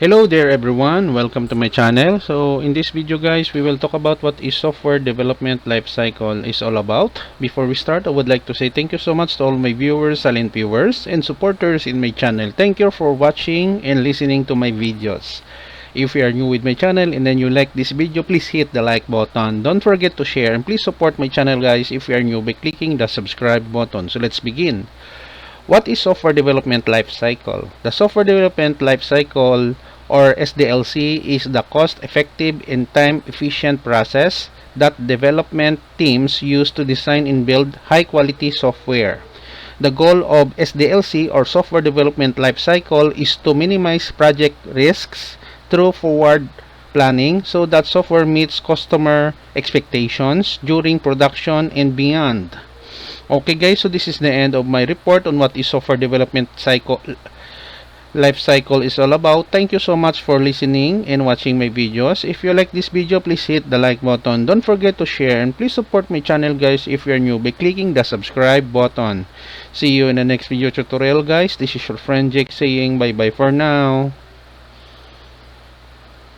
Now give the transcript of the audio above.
Hello there everyone, welcome to my channel. So in this video guys, we will talk about what is software development lifecycle is all about. Before we start, I would like to say thank you so much to all my viewers, silent viewers, and supporters in my channel. Thank you for watching and listening to my videos. If you are new with my channel and then you like this video, please hit the like button. Don't forget to share and please support my channel guys if you are new by clicking the subscribe button. So let's begin. What is software development lifecycle? The software development lifecycle or SDLC is the cost-effective and time-efficient process that development teams use to design and build high-quality software. The goal of SDLC or software development lifecycle is to minimize project risks through forward planning so that software meets customer expectations during production and beyond. Okay guys, so this is the end of my report on what is software development life cycle is all about. Thank you so much for listening and watching my videos. If you like this video, please hit the like button. Don't forget to share and please support my channel guys if you are new by clicking the subscribe button. See you in the next video tutorial guys. This is your friend Jake saying bye bye for now.